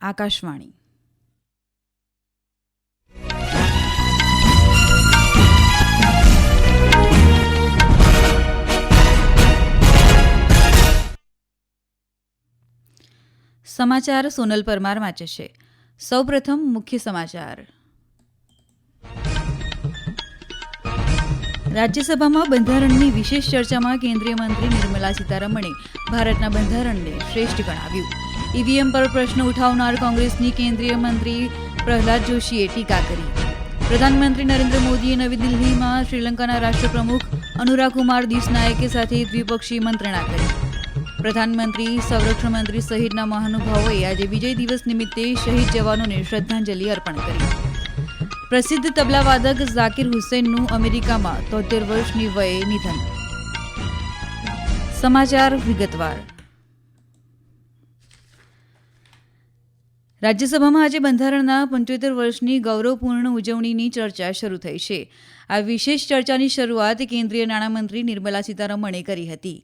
આકાશવાણી. સમાચાર સોનલ પરમાર વાંચે છે. સૌપ્રથમ મુખ્ય સમાચાર. રાજ્યસભામાં બંધારણની વિશેષ ચર્ચામાં કેન્દ્રીય મંત્રી નિર્મલા સીતારમણે ભારતના બંધારણને શ્રેષ્ઠ ગણાવ્યું. ઈવીએમ પર પ્રશ્ન ઉઠાવનાર કોંગ્રેસની કેન્દ્રીય મંત્રી પ્રહલાદ જોશીએ ટીકા કરી. પ્રધાનમંત્રી નરેન્દ્ર મોદીએ નવી દિલ્હીમાં શ્રીલંકાના રાષ્ટ્રપ્રમુખ અનુરા કુમાર દિસનાયકે સાથે દ્વિપક્ષી મંત્રણા કરી. પ્રધાનમંત્રી, સંરક્ષણ મંત્રી સહિતના મહાનુભાવોએ આજે વિજય દિવસ નિમિત્તે શહીદ જવાનોને શ્રદ્ધાંજલિ અર્પણ કરી. પ્રસિદ્ધ તબલાવાદક ઝાકિર હુસૈનનું અમેરિકામાં 73 વર્ષની વયે નિધન. સમાચાર વિગતવાર. રાજ્યસભામાં આજે બંધારણના 75 વર્ષની ગૌરવપૂર્ણ ઉજવણીની ચર્ચા શરૂ થઈ છે. આ વિશેષ ચર્ચાની શરૂઆત કેન્દ્રીય નાણામંત્રી નિર્મલા સીતારમણે કરી હતી.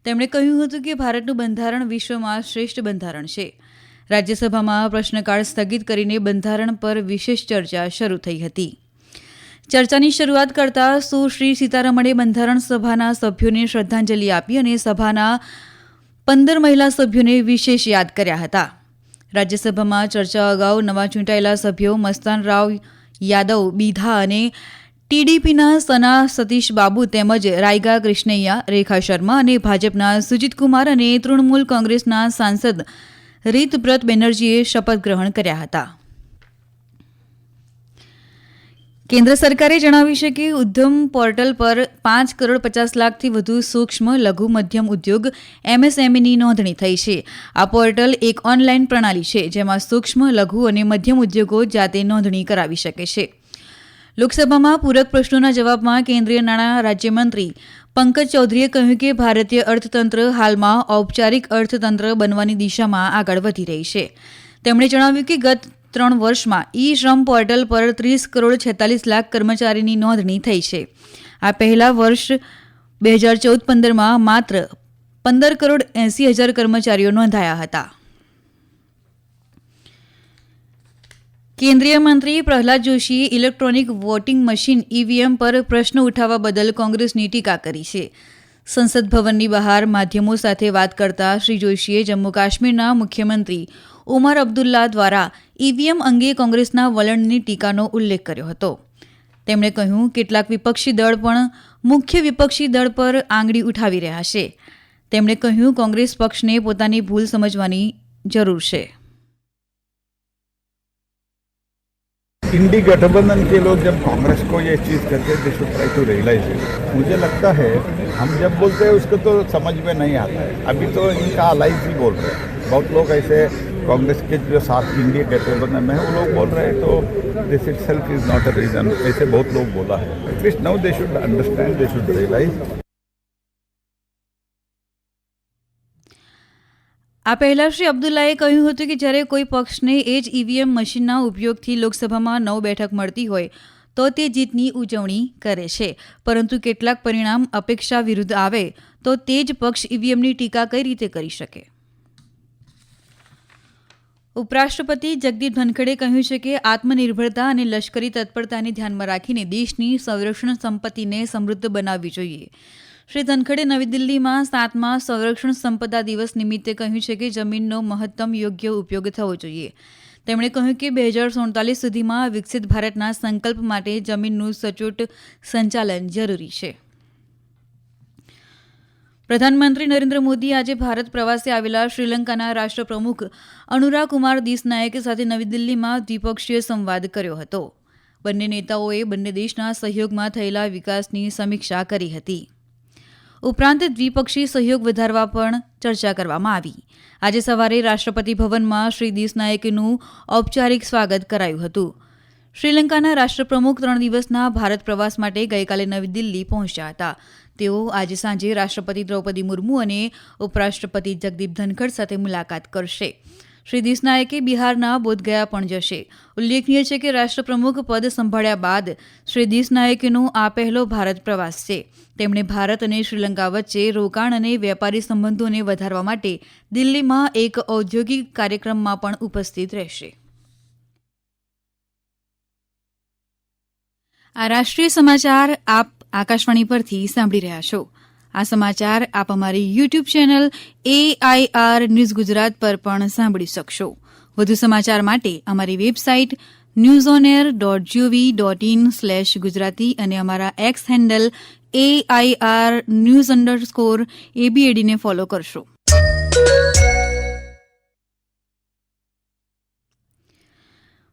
તેમણે કહ્યું હતું કે ભારતનું બંધારણ વિશ્વમાં શ્રેષ્ઠ બંધારણ છે. રાજ્યસભામાં પ્રશ્નકાળ સ્થગિત કરીને બંધારણ પર વિશેષ ચર્ચા શરૂ થઈ હતી. ચર્ચાની શરૂઆત કરતા સુશ્રી સીતારમણે બંધારણ સભાના સભ્યોને શ્રદ્ધાંજલિ આપી અને સભાના 15 મહિલા સભ્યોને વિશેષ યાદ કર્યા હતા. રાજ્યસભામાં ચર્ચા અગાઉ નવા ચૂંટાયેલા સભ્યો મસ્તાન રાવ યાદવ બીધા અને ટીડીપીના સના સતીશ બાબુ તેમજ રાયગા કૃષ્ણૈયા, રેખા શર્મા અને ભાજપના સુજીત કુમાર અને તૃણમૂલ કોંગ્રેસના સાંસદ રીતબ્રત બેનર્જીએ શપથ ગ્રહણ કર્યા હતા. કેન્દ્ર સરકારે જણાવ્યું છે કે ઉદ્યમ પોર્ટલ પર 5,50,00,000થી વધુ સૂક્ષ્મ, લઘુ, મધ્યમ ઉદ્યોગ એમએસએમઈની નોંધણી થઈ છે. આ પોર્ટલ એક ઓનલાઈન પ્રણાલી છે જેમાં સૂક્ષ્મ, લઘુ અને મધ્યમ ઉદ્યોગો જાતે નોંધણી કરાવી શકે છે. લોકસભામાં પૂરક પ્રશ્નોના જવાબમાં કેન્દ્રીય નાણાં રાજ્યમંત્રી પંકજ ચૌધરીએ કહ્યું કે ભારતીય અર્થતંત્ર હાલમાં ઔપચારિક અર્થતંત્ર બનવાની દિશામાં આગળ વધી રહી છે. તેમણે જણાવ્યું કે ગત 3 વર્ષમાં ઈ શ્રમ પોર્ટલ પર 30,46,00,000 કર્મચારીની નોંધણી થઈ છે. આ પહેલા વર્ષ 2014-15માં માત્ર 15,80,00,000 કર્મચારીઓ નોંધાયા હતા. કેન્દ્રીય મંત્રી પ્રહલાદ જોશીએ ઇલેક્ટ્રોનિક વોટિંગ મશીન ઈવીએમ પર પ્રશ્ન ઉઠાવવા બદલ કોંગ્રેસની ટીકા કરી છે. સંસદ ભવનની બહાર માધ્યમો સાથે વાત કરતા શ્રી જોશીએ જમ્મુ કાશ્મીરના મુખ્યમંત્રી ઉમર અબ્દુલ્લા દ્વારા ઈવીએમ અંગે કોંગ્રેસના વલણની ટીકાનો ઉલ્લેખ કર્યો હતો. તેમણે કહ્યું કેટલાક વિપક્ષી દળ પણ મુખ્ય વિપક્ષી દળ પર આંગળી ઉઠાવી રહ્યા છે. તેમણે કહ્યું કોંગ્રેસ પક્ષને પોતાની ભૂલ સમજવાની જરૂર છે. इंडी गठबंधन के लोग जब कांग्रेस को ये चीज़ करते they should try to realise it. मुझे लगता है हम जब बोलते हैं उसको तो समझ में नहीं आता है. अभी तो इनका अलाइज ही बोल रहे हैं. बहुत लोग ऐसे कांग्रेस के जो साथ इंडी गठबंधन में है वो लोग बोल रहे हैं तो this itself is not a reason. ऐसे बहुत लोग बोला है. At least now they should understand, they should realise. આ પહેલા શ્રી અબ્દુલ્લાએ કહ્યું હતું કે જ્યારે કોઈ પક્ષને એ જ ઈવીએમ મશીનના ઉપયોગથી લોકસભામાં 9 બેઠક મળતી હોય તો તે જીતની ઉજવણી કરે છે, પરંતુ કેટલાક પરિણામ અપેક્ષા વિરુદ્ધ આવે તો તે જ પક્ષ ઈવીએમની ટીકા કઈ રીતે કરી શકે. ઉપરાષ્ટ્રપતિ જગદીપ ધનખડે કહ્યું છે કે આત્મનિર્ભરતા અને લશ્કરી તત્પરતાને ધ્યાનમાં રાખીને દેશની સંરક્ષણ સંપત્તિને સમૃદ્ધ બનાવવી જોઈએ. શ્રી ધનખડે નવી દિલ્હીમાં 7મા સંરક્ષણ સંપદા દિવસ નિમિત્તે કહ્યું છે કે જમીનનો મહત્તમ યોગ્ય ઉપયોગ થવો જોઈએ. તેમણે કહ્યું કે 2047 સુધીમાં વિકસિત ભારતના સંકલ્પ માટે જમીનનું સચોટ સંચાલન જરૂરી છે. પ્રધાનમંત્રી નરેન્દ્ર મોદી આજે ભારત પ્રવાસે આવેલા શ્રીલંકાના રાષ્ટ્રપ્રમુખ અનુરા કુમાર દિસનાયક સાથે નવી દિલ્હીમાં દ્વિપક્ષીય સંવાદ કર્યો હતો. બંને નેતાઓએ બંને દેશના સહયોગમાં થયેલા વિકાસની સમીક્ષા કરી હતી. ઉપરાંત દ્વિપક્ષી સહયોગ વધારવા પણ ચર્ચા કરવામાં આવી. આજે સવારે રાષ્ટ્રપતિ ભવનમાં શ્રી દિસનાયકનું ઔપચારિક સ્વાગત કરાયું હતું. શ્રીલંકાના રાષ્ટ્રપ્રમુખ 3 દિવસના ભારત પ્રવાસ માટે ગઈકાલે નવી દિલ્હી પહોંચ્યા હતા. તેઓ આજે સાંજે રાષ્ટ્રપતિ દ્રૌપદી મુર્મુ અને ઉપરાષ્ટ્રપતિ જગદીપ ધનખડ સાથે મુલાકાત કરશે. શ્રી દિસનાયકે બિહારના બોધગયા પણ જશે. ઉલ્લેખનીય છે કે રાષ્ટ્રપ્રમુખ પદ સંભાળ્યા બાદ શ્રી દિસનાયકનો આ પહેલો ભારત પ્રવાસ છે. તેમણે ભારત અને શ્રીલંકા વચ્ચે રોકાણ અને વેપારી સંબંધોને વધારવા માટે દિલ્હીમાં એક ઔદ્યોગિક કાર્યક્રમમાં પણ ઉપસ્થિત રહેશે. આ રાષ્ટ્રીય સમાચાર આપ આકાશવાણી પરથી સાંભળી રહ્યા છો. આ સમાચાર આપ અમારી YouTube channel AIR news Gujarat પર પણ સાંભળી શકશો. વધુ સમાચાર માટે અમારી વેબસાઇટ newsonair.gov.in/gujarati અને અમારા એક્સ હેન્ડલ AIR_news_ABAD ને ફોલો કરશો.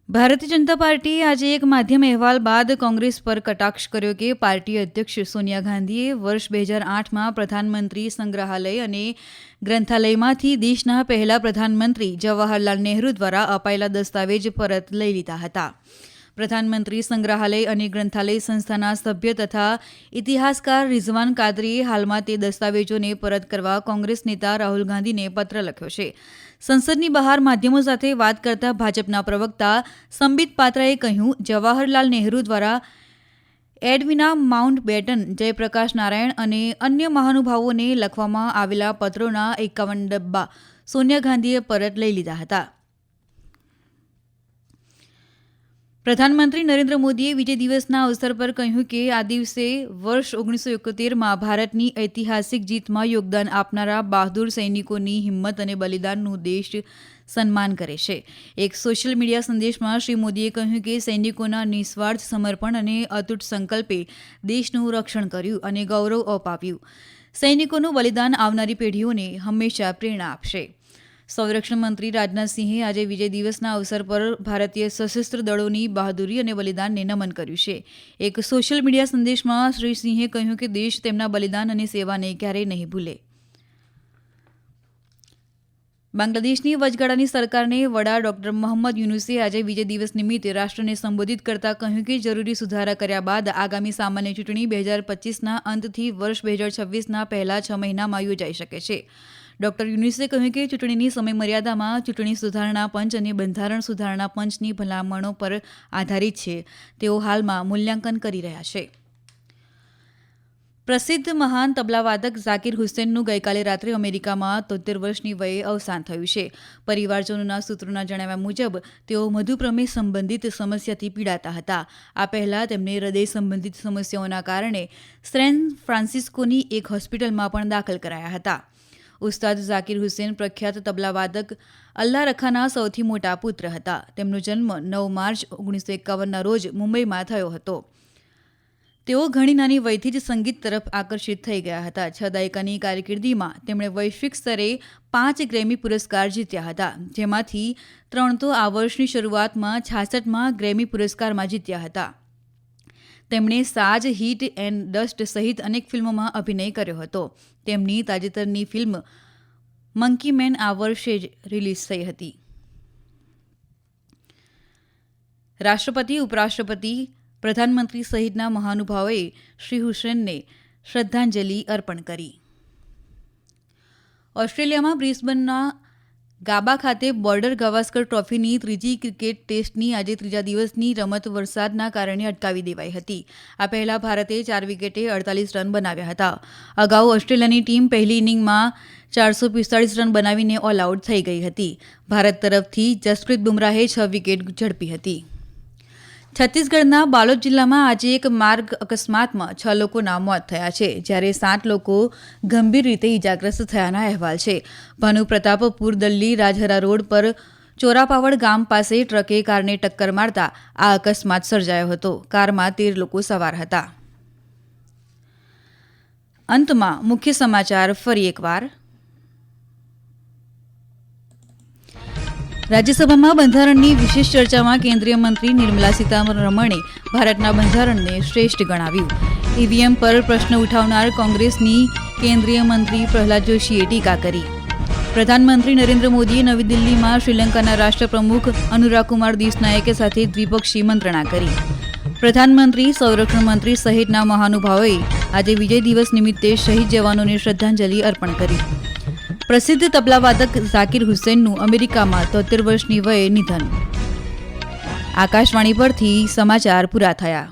ભારતીય જનતા પાર્ટીએ આજે એક માધ્યમ અહેવાલ બાદ કોંગ્રેસ પર કટાક્ષ કર્યો કે પાર્ટી અધ્યક્ષ સોનિયા ગાંધીએ વર્ષ 2008માં પ્રધાનમંત્રી સંગ્રહાલય અને ગ્રંથાલયમાંથી દેશના પહેલા પ્રધાનમંત્રી જવાહરલાલ નહેરુ દ્વારા અપાયેલા દસ્તાવેજ પરત લઈ લીધા હતા. પ્રધાનમંત્રી સંગ્રહાલય અને ગ્રંથાલય સંસ્થાના સભ્ય તથા ઇતિહાસકાર રિઝવાન કાદરીએ હાલમાં તે દસ્તાવેજોને પરત કરવા કોંગ્રેસ નેતા રાહુલ ગાંધીને પત્ર લખ્યો છે. સંસદની બહાર માધ્યમો સાથે વાત કરતા ભાજપના પ્રવક્તા સંબિત પાત્રાએ કહ્યું, જવાહરલાલ નહેરુ દ્વારા એડવિના માઉન્ટબેટન, જયપ્રકાશ નારાયણ અને અન્ય મહાનુભાવોને લખવામાં આવેલા પત્રોના 51 ડબ્બા સોનિયા ગાંધીએ પરત લઈ લીધા હતા. પ્રધાનમંત્રી નરેન્દ્ર મોદીએ વિજય દિવસના અવસર પર કહ્યું કે આ દિવસે વર્ષ 1971માં ભારતની ઐતિહાસિક જીતમાં યોગદાન આપનારા બહાદુર સૈનિકોની હિંમત અને બલિદાનનું દેશ સન્માન કરે છે. એક સોશિયલ મીડિયા સંદેશમાં શ્રી મોદીએ કહ્યું કે સૈનિકોના નિસ્વાર્થ સમર્પણ અને અતૂટ સંકલ્પે દેશનું રક્ષણ કર્યું અને ગૌરવ અપાવ્યું. સૈનિકોનું બલિદાન આવનારી પેઢીઓને હંમેશા પ્રેરણા આપશે. સંરક્ષણ મંત્રી રાજનાથસિંહે આજે વિજય દિવસના અવસર પર ભારતીય સશસ્ત્ર દળોની બહાદુરી અને બલિદાનને નમન કર્યું છે. એક સોશિયલ મીડિયા સંદેશમાં શ્રી સિંહે કહ્યું કે દેશ તેમના બલિદાન અને સેવાને ક્યારેય નહીં ભૂલે. બાંગ્લાદેશની વચગાળાની સરકારને વડા ડોક્ટર મોહમ્મદ યુનુસે આજે વિજય દિવસ નિમિત્તે રાષ્ટ્રને સંબોધિત કરતા કહ્યું કે જરૂરી સુધારા કર્યા બાદ આગામી સામાન્ય ચૂંટણી 2025ના અંતથી વર્ષ 2026ના પહેલા 6 મહિનામાં યોજાઈ શકે છે. ડોક્ટર યુનુસે કહ્યું કે ચૂંટણીની સમયમર્યાદામાં ચૂંટણી સુધારણા પંચ અને બંધારણ સુધારણા પંચની ભલામણો પર આધારિત છે. તેઓ હાલમાં મૂલ્યાંકન કરી રહ્યા છે. પ્રસિદ્ધ મહાન તબલાવાદક ઝાકિર હુસેનનું ગઈકાલે રાત્રે અમેરિકામાં 73 વર્ષની વયે અવસાન થયું છે. પરિવારજનોના સૂત્રોના જણાવ્યા મુજબ તેઓ મધુપ્રમેહ સંબંધિત સમસ્યાથી પીડાતા હતા. આ પહેલા તેમને હૃદય સંબંધિત સમસ્યાઓના કારણે સેન ફ્રાન્સિસ્કોની એક હોસ્પિટલમાં પણ દાખલ કરાયા હતા. ઉસ્તાદ ઝાકિર હુસેન પ્રખ્યાત તબલાવાદક અલ્લા રખાના સૌથી મોટા પુત્ર હતા. તેમનો જન્મ 9 માર્ચ 1951ના રોજ મુંબઈમાં થયો હતો. તેઓ ઘણી નાની વયથી જ સંગીત તરફ આકર્ષિત થઈ ગયા હતા. 6 દાયકાની કારકિર્દીમાં તેમણે વૈશ્વિક સ્તરે 5 ગ્રેમી પુરસ્કાર જીત્યા હતા, જેમાંથી 3 તો આ વર્ષની શરૂઆતમાં 66માં ગ્રેમી પુરસ્કારમાં જીત્યા હતા. તેમણે સાજ, હિટ એન્ડ ડસ્ટ સહિત અનેક ફિલ્મોમાં અભિનય કર્યો હતો. તેમની તાજેતરની ફિલ્મ મંકી મેન આ વર્ષે જ રિલીઝ થઈ હતી. રાષ્ટ્રપતિ, ઉપરાષ્ટ્રપતિ, પ્રધાનમંત્રી સહિતના મહાનુભાવોએ શ્રી હુસેનને શ્રદ્ધાંજલિ અર્પણ કરી. ઓસ્ટ્રેલિયામાં બ્રિસ્બનના ગાબા ખાતે બોર્ડર ગાવસ્કર ટ્રોફીની ત્રીજી ક્રિકેટ ટેસ્ટની આજે ત્રીજા દિવસની રમત વરસાદના કારણે અટકાવી દેવાઈ હતી. આ પહેલા ભારતે 4 વિકેટે 48 રન બનાવ્યા હતા. અગાઉ ઓસ્ટ્રેલિયાની ટીમ પહેલી ઇનિંગમાં 445 રન બનાવીને ઓલ આઉટ થઈ ગઈ હતી. ભારત તરફથી જસપ્રીત બુમરાહે 6 વિકેટ ઝડપી હતી. છત્તીસગઢના બાલોદ જિલ્લામાં આજે એક માર્ગ અકસ્માતમાં 6 લોકોના મોત થયા છે, જ્યારે 7 લોકો ગંભીર રીતે ઇજાગ્રસ્ત થયાના અહેવાલ છે. ભાનુ પ્રતાપપુર દલ્લી રાજહરા રોડ પર ચોરાપાવડ ગામ પાસે ટ્રકે કારને ટક્કર મારતા આ અકસ્માત સર્જાયો હતો. કારમાં 13 લોકો સવાર હતા. અંતમાં મુખ્ય સમાચાર ફરી એકવાર. રાજ્યસભામાં બંધારણની વિશેષ ચર્ચામાં કેન્દ્રીય મંત્રી નિર્મલા સીતારમણે ભારતના બંધારણને શ્રેષ્ઠ ગણાવ્યું. ઈવીએમ પર પ્રશ્ન ઉઠાવનાર કોંગ્રેસની કેન્દ્રીય મંત્રી પ્રહલાદ જોશીએ ટીકા કરી. પ્રધાનમંત્રી નરેન્દ્ર મોદીએ નવી દિલ્હીમાં શ્રીલંકાના રાષ્ટ્રપ્રમુખ અનુરાકુમાર દિસનાયકે સાથે દ્વિપક્ષી મંત્રણા કરી. પ્રધાનમંત્રી, સંરક્ષણ મંત્રી સહિતના મહાનુભાવોએ આજે વિજય દિવસ નિમિત્તે શહીદ જવાનોને શ્રદ્ધાંજલિ અર્પણ કરી. પ્રસિદ્ધ તબલાવાદક ઝાકિર હુસૈનનું અમેરિકામાં 73 વર્ષની વયે નિધન. આકાશવાણી પરથી સમાચાર પૂરા થયા.